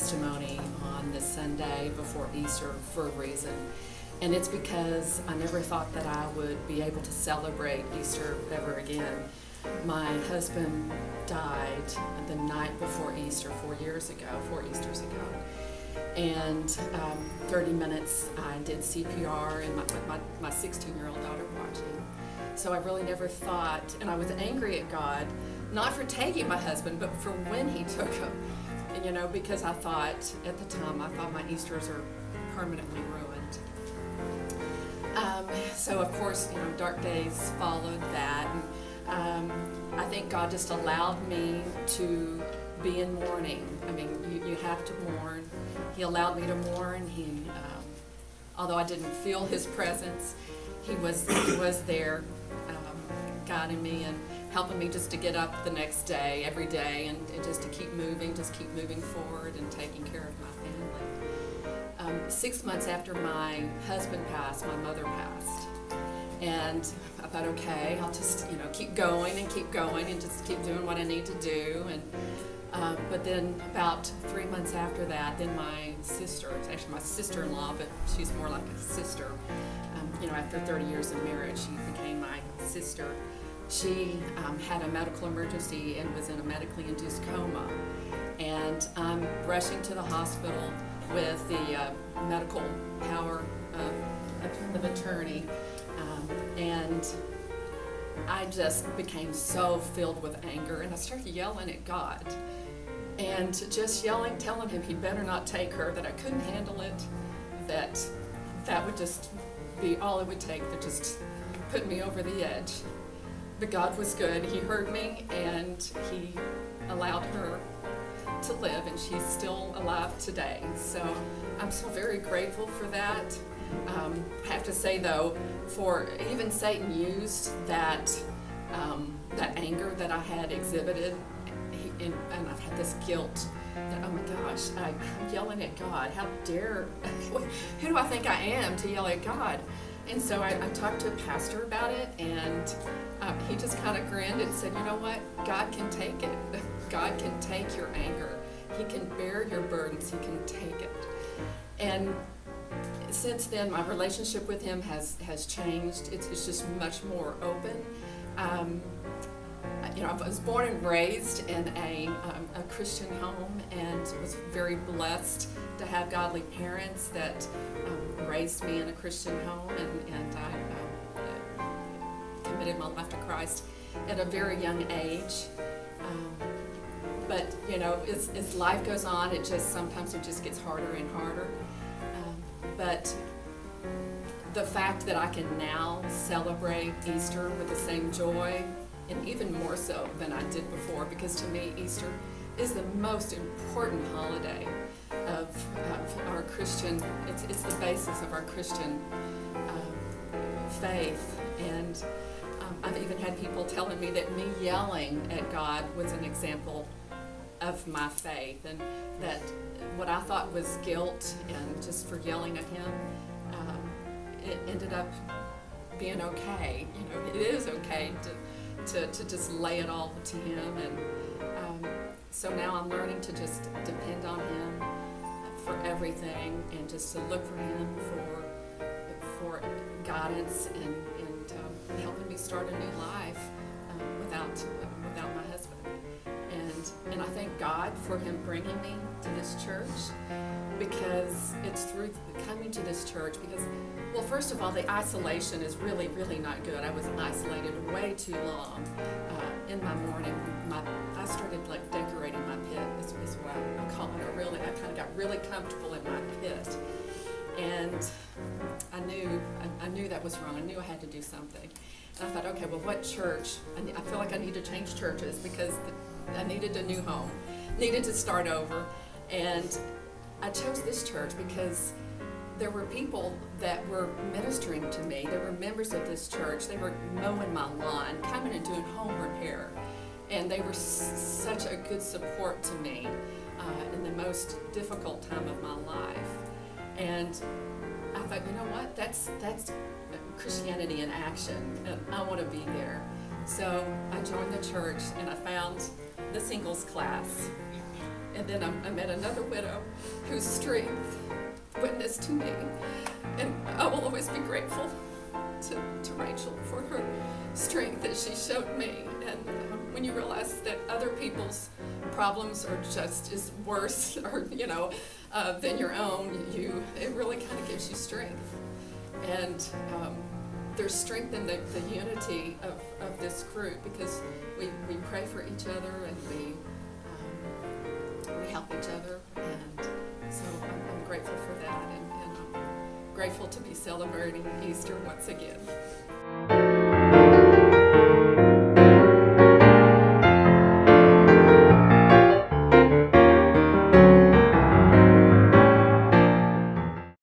testimony on this Sunday before Easter for a reason. And it's because I never thought that I would be able to celebrate Easter ever again. My husband died the night before Easter 4 Easters ago. And 30 minutes I did CPR and my 16-year-old daughter watching. So I really never thought, and I was angry at God, not for taking my husband, but for when he took him. And, because I thought, at the time, my Easters are permanently ruined. So of course, dark days followed that. And, I think God just allowed me to be in mourning. I mean, you have to mourn. He allowed me to mourn. Although I didn't feel His presence, He was there, guiding me and helping me just to get up the next day, every day, and just to keep moving forward and taking care of my family. 6 months after my husband passed, my mother passed. And I thought, okay, I'll just, keep going and just keep doing what I need to do. And but then about 3 months after that, then my sister, it's actually my sister-in-law, but she's more like a sister. After 30 years of marriage, she became my sister. She had a medical emergency and was in a medically induced coma. And I'm rushing to the hospital with the medical power of attorney. And I just became so filled with anger, and I started yelling at God. And just yelling, telling Him He better not take her, that I couldn't handle it, that would just be all it would take to just put me over the edge. But God was good. He heard me, and He allowed her to live, and she's still alive today. So I'm so very grateful for that. I have to say, though, for even Satan used that anger that I had exhibited, and I've had this guilt that, oh my gosh, I'm yelling at God. How dare, who do I think I am to yell at God? And so I talked to a pastor about it, and he just kind of grinned and said, you know what, God can take it. God can take your anger. He can bear your burdens. He can take it. And since then, my relationship with Him has changed. It's just much more open. I was born and raised in a Christian home, and was very blessed to have godly parents that raised me in a Christian home, and I committed my life to Christ at a very young age. But as life goes on, sometimes it just gets harder and harder. But the fact that I can now celebrate Easter with the same joy, and even more so than I did before, because to me Easter is the most important holiday of our Christian, it's the basis of our Christian faith. And I've even had people telling me that me yelling at God was an example of my faith, and that what I thought was guilt and just for yelling at Him, it ended up being okay. It is okay to just lay it all to Him, and so now I'm learning to just depend on Him for everything, and just to look for Him for guidance and helping me start a new life without my husband. And I thank God for Him bringing me to this church, because it's through coming to this church, because, well, first of all, the isolation is really, really not good. I was isolated way too long. In my morning, I started decorating my pit, is what I'm calling it. I kind of got really comfortable in my pit. And I knew that was wrong. I knew I had to do something. And I thought, okay, well, what church? I feel like I need to change churches, because I needed a new home, needed to start over. And I chose this church because there were people that were ministering to me. There were members of this church. They were mowing my lawn, coming and doing home repair. And they were such a good support to me in the most difficult time of my life. And I thought, you know what, that's Christianity in action, and I want to be there. So I joined the church, and I found the singles class. And then I met another widow whose strength witnessed to me. And I will always be grateful to Rachel for her strength that she showed me. And when you realize that other people's problems are just as worse or than your own, it really kind of gives you strength. And there's strength in the unity of this group, because we pray for each other and we help each other. And so I'm grateful for that, and I'm grateful to be celebrating Easter once again.